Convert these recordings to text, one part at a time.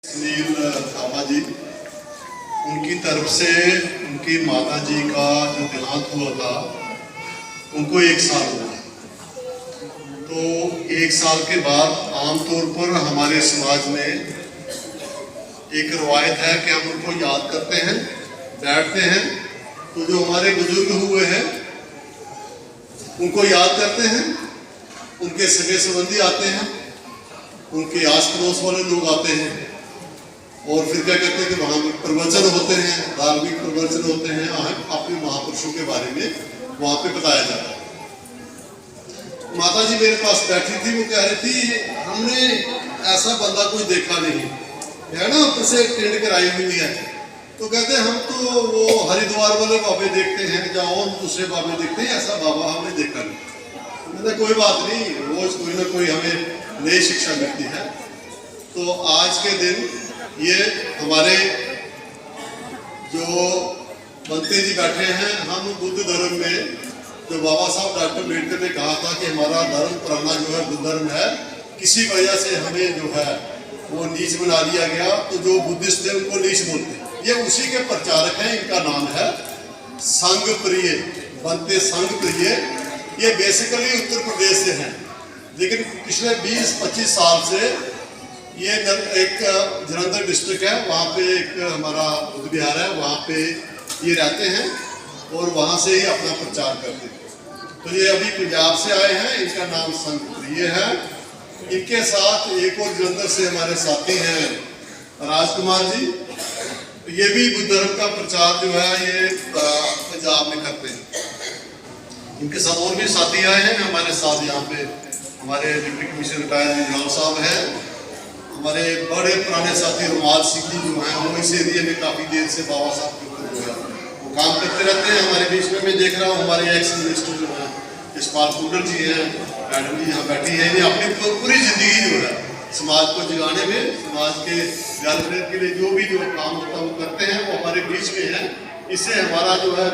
सुनील थापा जी, उनकी तरफ से उनकी माता जी का जो देहांत हुआ था, उनको 1 साल हुआ। तो 1 साल के बाद आमतौर पर हमारे समाज में एक रवायत है कि हम उनको याद करते हैं, बैठते हैं, तो जो हमारे बुजुर्ग हुए हैं उनको याद करते हैं, उनके सगे संबंधी आते हैं, उनके आस पड़ोस वाले लोग आते हैं और फिर क्या कहते हैं कि वहाँ प्रवचन होते हैं, धार्मिक प्रवचन होते हैं, अपने महापुरुषों के बारे में वहाँ पे बताया जाता है। माता जी मेरे पास बैठी थी, वो कह रही थी हमने ऐसा बंदा कोई देखा नहीं है ना, ऊपर से टेंट कराई हुई है। तो कहते हैं हम तो वो हरिद्वार वाले बाबे देखते हैं या और दूसरे बाबे देखते हैं, ऐसा बाबा हमने देखा नहीं। कहते कोई बात नहीं, रोज कोई ना कोई हमें नई शिक्षा मिलती है। तो आज के दिन ये हमारे जो मंत्री जी बैठे हैं, हम बुद्ध धर्म में जो बाबा साहब डॉक्टर अम्बेडकर ने कहा था कि हमारा धर्म पुराना जो है बुद्ध धर्म है, किसी वजह से हमें जो है वो नीच बना दिया गया, तो जो बुद्धिस्ट थे उनको नीच बोलते हैं। ये उसी के प्रचारक हैं, इनका नाम है संघ प्रिय, बनते संघ प्रिय। ये बेसिकली उत्तर प्रदेश से हैं, लेकिन पिछले 20-25 साल से ये एक जलंधर डिस्ट्रिक्ट है, वहाँ पे एक हमारा बुद्ध विहार है, वहाँ पे ये रहते हैं और वहाँ से ही अपना प्रचार करते हैं। तो ये अभी पंजाब से आए हैं, इनका नाम संघ प्रिय है। इनके साथ एक और जलंधर से हमारे साथी हैं राजकुमार जी, ये भी बुद्ध धर्म का प्रचार जो है ये पंजाब में करते हैं। इनके साथ और भी साथी आए हैं हमारे साथ, यहाँ पे हमारे डिप्टी कमिश्नर रिटायर्ड राव साहब हैं, हमारे बड़े पुराने साथी रुमाल सिंह जी जो हैं, वो इस एरिया में काफ़ी देर से बाबा साहब के ऊपर जो है वो काम करते रहते हैं। हमारे बीच में मैं देख रहा हूँ हमारे एक्स मिनिस्टर जो है यशपाल कुंडल जी हैं, मैडम जी यहाँ बैठी हैं। ये अपनी पूरी ज़िंदगी जो है समाज को जगाने में, समाज के वेलफेयर के लिए जो भी जो काम होता है वो करते हैं, वो हमारे बीच में है। इससे हमारा जो है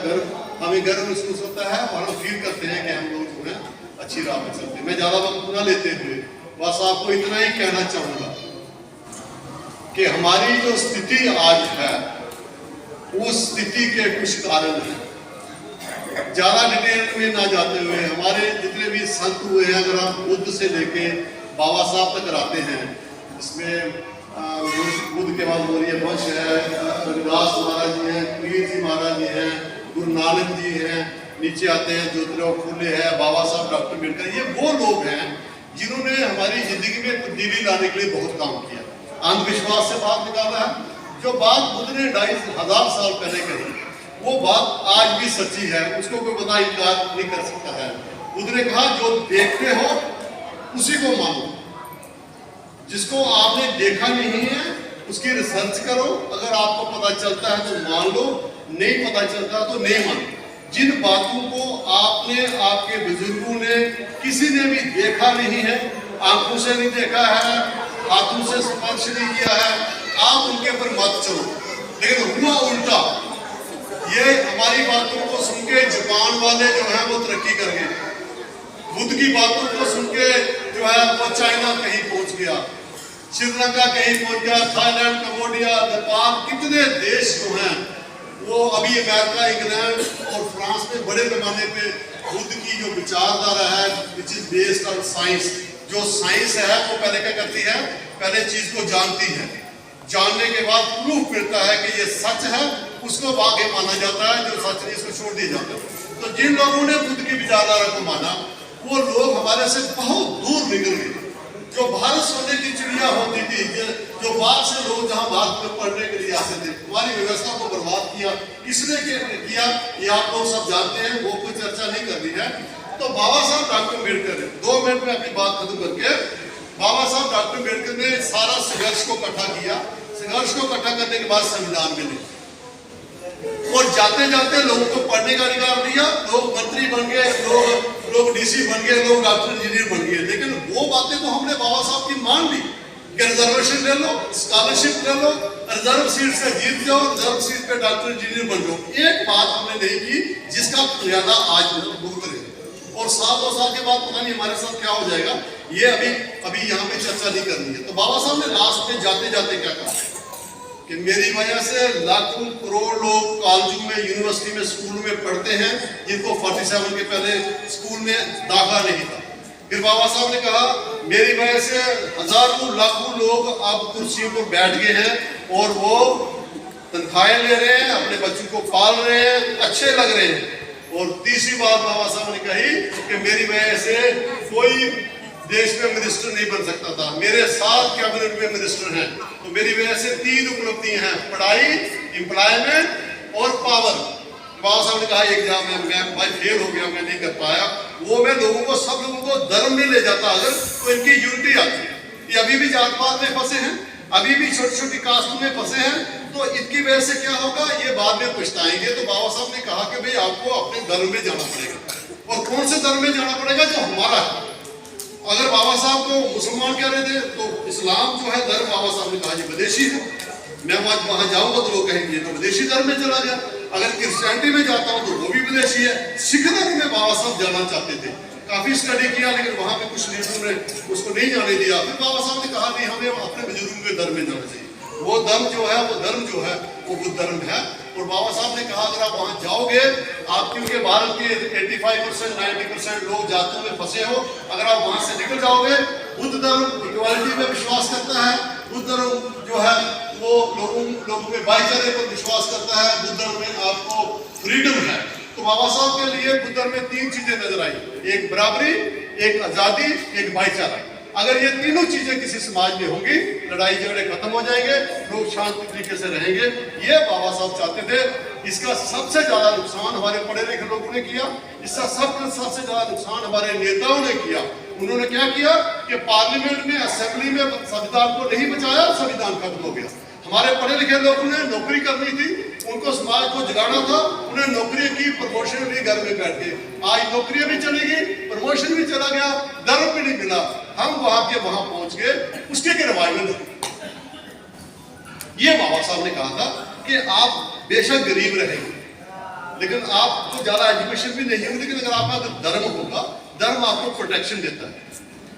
हमें गर्व महसूस होता है और हम फील करते हैं कि हम लोग जो है अच्छी राह पर चलते हैं। मैं ज़्यादा वक्त न लेते हुए बस आपको इतना ही कहना चाहूँगा कि हमारी जो स्थिति आज है, उस स्थिति के कुछ कारण हैं। ज़्यादा डिटेल में ना जाते हुए हमारे जितने भी संत हुए हैं, अगर हम बुद्ध से लेके बाबा साहब तक आते हैं, इसमें बुद्ध के बाद मौर्य वंश है, रविदास महाराज जी हैं, कबीर जी महाराज जी हैं, गुरु नानक जी हैं, नीचे आते हैं ज्योतिराव फूले हैं, बाबा साहब डॉक्टर अम्बेडकर। ये वो लोग हैं जिन्होंने हमारी जिंदगी में तब्दीली लाने के लिए बहुत काम किया, अंधविश्वास से बात निकाला है। जो बात बुद्ध ने 2500 साल पहले कही, वो बात आज भी सच्ची है, उसको कोई बंदा इनकार नहीं कर सकता है। बुद्ध ने कहा जो देखते हो उसी को मानो, जिसको आपने देखा नहीं है उसकी रिसर्च करो, अगर आपको पता चलता है तो मान लो, नहीं पता चलता तो नहीं मानो। जिन बातों को आपने, आपके बुजुर्गों ने, किसी ने भी देखा नहीं है, आंखों से नहीं देखा है, हाथों से स्पर्श नहीं किया है, आप उनके पर मत चलो। लेकिन हुआ उल्टा, ये हमारी बातों को सुन के जापान वाले जो है वो तरक्की कर गए, बुद्ध की बातों को सुन के जो है वो चाइना कहीं पहुंच गया, श्रीलंका कहीं पहुंच गया, थाईलैंड, कंबोडिया, नेपाल, कितने देश जो हैं वो अभी अमेरिका, इंग्लैंड और फ्रांस में बड़े पैमाने पे बुद्ध की जो विचारधारा है which is based on science, जो साइंस है वो पहले क्या करती है, पहले चीज को जानती है, जानने के बाद प्रूफ मिलता है कि ये सच है, उसको आगे माना जाता है, जो सच नहीं इसको छोड़ दिया जाता है। तो जिन लोगों ने बुद्ध की विचारधारा को माना वो लोग हमारे से बहुत दूर निकल गए। जो भारत सोने की चिड़िया होती थी, जो बाहर से लोग जहाँ भारत में पढ़ने के लिए आते थे, हमारी व्यवस्था को बर्बाद किया, किसने किया ये आप लोग सब जानते हैं, वो कोई चर्चा नहीं करनी है। तो बाबा साहब डॉक्टर अम्बेडकर ने 2 मिनट में अपनी बात खत्म करके, बाबा साहब डॉक्टर अम्बेडकर ने सारा संघर्ष को इकट्ठा किया, संघर्ष को इकट्ठा करने के बाद संविधान मिले और जाते जाते लोगों को पढ़ने का अधिकार दिया, लोग मंत्री बन गए, लोग डीसी बन गए, लोग डॉक्टर इंजीनियर बन गए। लेकिन वो बातें तो हमने बाबा साहब की मान ली कि रिजर्वेशन ले लो, स्कॉलरशिप ले लो, रिजर्व सीट से जीत जाओ, रिजर्व सीट पे डॉक्टर इंजीनियर बन जाओ। एक बात हमने नहीं की जिसका फायदा आज भुगत रहे, और 7-2 साल के बाद पता नहीं हमारे साथ क्या हो जाएगा। ये अभी यहाँ पे चर्चा नहीं करनी है। तो बाबा साहब ने लास्ट में जाते जाते क्या कहा कि मेरी वजह से लाखों करोड़ लोग कॉलेजों में, यूनिवर्सिटी में, स्कूल में पढ़ते हैं जिनको 47 के पहले स्कूल में दाखिला नहीं था। फिर बाबा साहब ने कहा मेरी वजह से हजारों लाखों लोग अब कुर्सियों पर बैठ गए हैं और वो तनख्वाहें ले रहे हैं, अपने बच्चों को पाल रहे हैं, अच्छे लग रहे हैं। और तीसरी बात बाबा साहब ने कही कि मेरी वजह से कोई देश में मिनिस्टर नहीं बन सकता था, मेरे 7 कैबिनेट में मिनिस्टर हैं। तो मेरी वजह से 3 उपलब्धियां हैं, पढ़ाई, एम्प्लॉयमेंट और पावर। बाबा साहब ने कहा एग्जाम में मैं भाई फेल हो गया, मैं नहीं कर पाया, वो मैं लोगों को, सब लोगों को धर्म में ले जाता अगर तो इनकी यूनिटी आती। ये अभी भी जात पात में फंसे हैं, अभी भी छोटी छोटी कास्टों में फंसे हैं, तो इनकी वजह से क्या होगा ये बाद में पछताएंगे। तो बाबा साहब ने कहा कि भाई आपको अपने धर्म में जाना पड़ेगा। और कौन से धर्म में जाना पड़ेगा? जो हमारा है। अगर बाबा साहब को मुसलमान कह रहे थे तो इस्लाम जो है धर्म, बाबा साहब ने कहा ये विदेशी है, मैं वहां जाऊंगा तो लोग कहेंगे तो विदेशी धर्म में चला गया। अगर क्रिश्चियनिटी में जाता हूं तो वो भी विदेशी है। सिख धर्म में बाबा साहब जाना चाहते थे, काफी स्टडी किया, लेकिन वहां पे कुछ लीडरों ने उसको नहीं जाने दिया। फिर बाबा साहब ने कहा नहीं, हमें अपने बुजुर्गों के धर्म में जाना चाहिए। वो धर्म जो है वो बुद्ध धर्म है। और बाबा साहब ने कहा अगर आप वहां जाओगे, आप क्योंकि भारत के 85% 90% लोग जातों में फंसे हो, अगर आप वहां से निकल जाओगे, बुद्ध धर्म इक्वालिटी में विश्वास करता है, बुद्ध धर्म जो है वो लोगों के भाईचारे पर विश्वास करता है, बुद्ध धर्म में आपको फ्रीडम है। तो बाबा साहब के लिए बुद्ध धर्म में 3 चीजें नजर आई, एक बराबरी, एक आजादी, एक भाईचारा। अगर ये तीनों चीजें किसी समाज में होंगी, लड़ाई झगड़े खत्म हो जाएंगे, लोग शांति तरीके से रहेंगे। ये बाबा साहब चाहते थे। इसका सबसे ज्यादा नुकसान हमारे पढ़े लिखे लोगों ने किया, इसका सबसे ज्यादा नुकसान हमारे नेताओं ने किया। उन्होंने क्या किया कि पार्लियामेंट में, असेंबली में संविधान को नहीं बचाया, संविधान खत्म हो गया। हमारे पढ़े लिखे लोगों ने नौकरी करनी थी, उनको समाज को जगाना था, उन्हें नौकरी की, प्रमोशन भी घर में बैठ गए। आज नौकरियां भी चली गई, प्रमोशन भी चला गया, धर्म भी नहीं मिला। हम वहां के वहां पहुंच गए, उसके रिवाइवल। ये बाबा साहब ने कहा था कि आप बेशक गरीब रहेंगे, लेकिन आपको ज्यादा एजुकेशन भी नहीं होगी, लेकिन अगर आपका धर्म होगा, धर्म आपको प्रोटेक्शन देता है।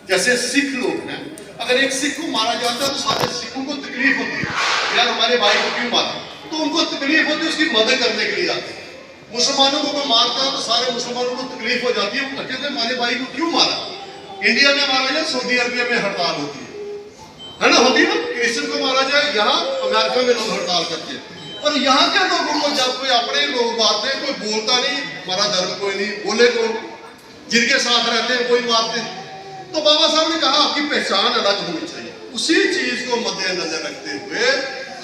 जैसे सिख लोग हैं, अगर एक सिख को मारा जाता है तो सारे सिखों को तकलीफ होती है, यार हमारे भाई को क्यों मारा, तो उनको तकलीफ होती है, उसकी मदद करने के लिए आते हैं। मुसलमानों को मारता है तो सारे मुसलमानों को तकलीफ हो जाती है, वो कहते हैं हमारे भाई को क्यों मारा। इंडिया में मारा जाए, सऊदी अरबिया में हड़ताल होती है ना, होती है ना। क्रिश्चियन को मारा जाए, यहाँ अमेरिका में लोग हड़ताल करते हैं। और यहाँ के लोगों को जब कोई अपने लोग मारते हैं, कोई बोलता नहीं, हमारा धर्म कोई नहीं, बोले को जिनके साथ रहते हैं वही मारते हैं। तो बाबा साहब ने कहा आपकी पहचान अलग होनी चाहिए। उसी चीज को मद्देनजर रखते हुए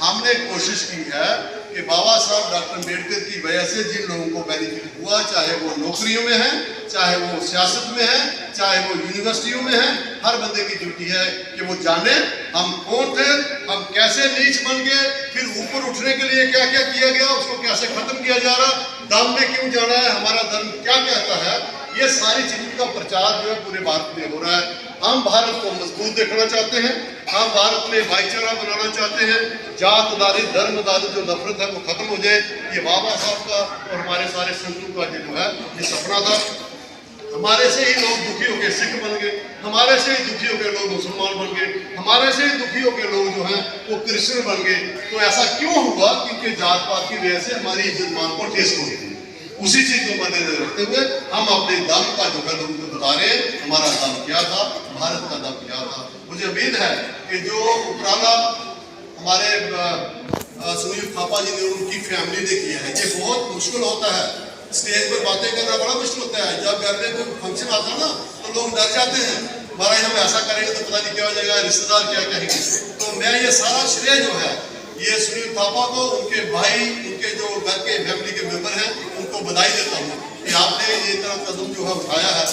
हमने कोशिश की है कि बाबा साहब डॉक्टर अम्बेडकर की वजह से जिन लोगों को बेनिफिट हुआ, चाहे वो नौकरियों में है, चाहे वो सियासत में है, चाहे वो यूनिवर्सिटियों में है, हर बंदे की ड्यूटी है कि वो जाने हम कौन थे, हम कैसे नीच बन गए, फिर ऊपर उठने के लिए क्या क्या किया गया, उसको कैसे खत्म किया जा रहा, धर्म में क्यों जाना है, हमारा धर्म क्या कहता है। ये सारी चीजों का प्रचार जो है पूरे भारत में हो रहा है। हम भारत को मजबूत देखना चाहते हैं, हम भारत में भाईचारा बनाना चाहते हैं, जातदारी, धर्मदारी जो नफरत है वो खत्म हो जाए। ये बाबा साहब का और हमारे सारे संतों का जो है ये सपना था। हमारे से ही लोग दुखी होकर सिख बन गए, हमारे से ही दुखी होकर लोग मुसलमान बन गए, हमारे से ही दुखी होकर लोग जो हैं वो क्रिश्चियन बन गए। तो ऐसा क्यों हुआ? क्योंकि जात पात की वजह से हमारी इज्जत मान को ठेस पहुंची थी। उसी चीज को मद्देनजर रखते हुए हम अपने दम का जो है लोगों को बता रहे हैं, हमारा दम क्या था, भारत का दम क्या था। मुझे उम्मीद है कि जो उपराला हमारे सुनील थापा जी ने उनकी फैमिली ने किया है, ये बहुत मुश्किल होता है। स्टेज पर बातें करना बड़ा मुश्किल होता है। जब घर में कोई फंक्शन आता है ना तो लोग डर जाते हैं, महाराज हम ऐसा करेंगे तो पता नहीं क्या हो जाएगा, रिश्तेदार क्या कहेंगे। तो मैं ये सारा श्रेय जो है ये सुनील थापा को, उनके भाई, उनके जो घर के फैमिली के मेंबर हैं, उनको बधाई देता हूँ कि आपने ये तरह कदम जो है उठाया है।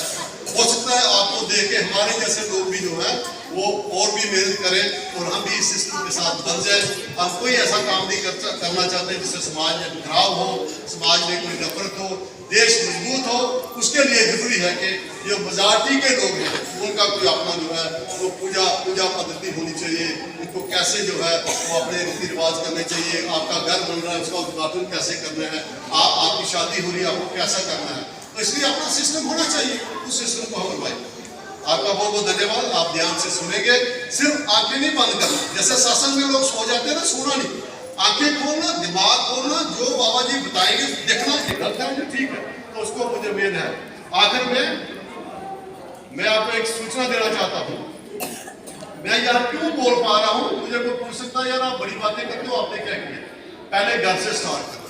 हो सकता है आपको देख के हमारे जैसे लोग भी जो है वो और भी मेहनत करें और हम भी इस सिस्टम के साथ बन जाए। हम कोई ऐसा काम नहीं करना चाहते जिससे समाज में खराब हो, समाज में कोई नफरत हो, देश मजबूत हो। उसके लिए जरूरी है कि जो मेजॉरिटी के लोग हैं उनका कोई अपना जो है वो पूजा पद्धति होनी चाहिए। उनको कैसे जो है वो अपने रीति रिवाज करने चाहिए। आपका घर बन रहा है उसका उद्घाटन कैसे करना है, आपकी शादी हो रही है आपको कैसा करना है। तो इसलिए अपना सिस्टम होना चाहिए, उस सिस्टम को हम बनवाएं। आपका आपका बहुत बहुत धन्यवाद। आप ध्यान से सुनेंगे, सिर्फ आंखें नहीं बंद करना। जैसे सत्संग में लोग सो जाते हैं ना, सोना नहीं, आंखें खोलना, दिमाग खोलना, जो बाबा जी बताएंगे देखना, गलत है जो ठीक है, तो उसको मुझे उम्मीद है। आखिर में मैं आपको एक सूचना देना चाहता हूँ। मैं यार क्यों बोल पा रहा हूँ, मुझे कोई पूछ सकता है यार आप बड़ी बातें करते हो, आपने क्या किया? पहले घर से स्टार्ट करो।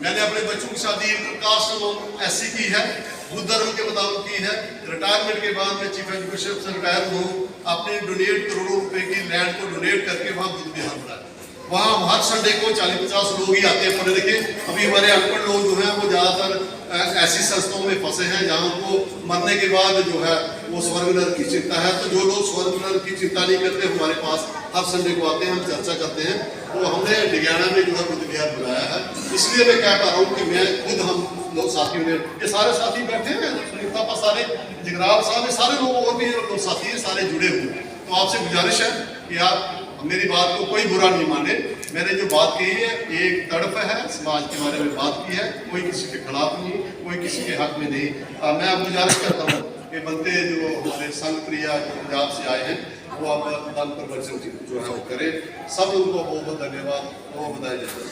मैंने अपने बच्चों की शादी कास्ट ऐसी की है, बुद्ध धर्म के मुताबिक की है। रिटायरमेंट के बाद मैं चीफ एजुकेशन से रिटायर हूँ, अपने डोनेट करोड़ों रुपए की लैंड को डोनेट करके वहाँ बुद्ध विहार बनाया। वहाँ हर संडे को 40-50 लोग ही आते हैं पढ़े लिखे। अभी हमारे अनपढ़ लोग जो हैं वो ज़्यादातर ऐसी संस्थाओं में फंसे हैं जहाँ उनको मरने के बाद जो है वो स्वर्ग नरक की चिंता है। तो जो लोग स्वर्ग नरक की चिंता नहीं करते हमारे पास हर संडे को आते हैं, हम चर्चा करते हैं। तो हमने डिगाना में जो है बुद्ध विहार बनाया है। इसलिए मैं कह पा रहा हूँ कि मैं खुद, हम लोग साथियों ने, ये सारे साथी बैठे हैं, सुनीता पर सारे, जगराल साहब, ये सारे लोग और भी लोग साथी हैं, सारे जुड़े हुए हैं। तो आपसे गुजारिश है कि आप मेरी बात को कोई बुरा नहीं माने। मैंने जो बात कही है एक तड़प है, समाज के बारे में बात की है, कोई किसी के खिलाफ नहीं, कोई किसी के हक में नहीं। मैं आप गुजारिश करता हूँ कि बनते जो हमारे संघ प्रिया जो पंजाब से आए हैं वो आप दान प्रवचन जो है वो करें। सब उनको बहुत बहुत धन्यवाद, बहुत बधाई देता हूँ।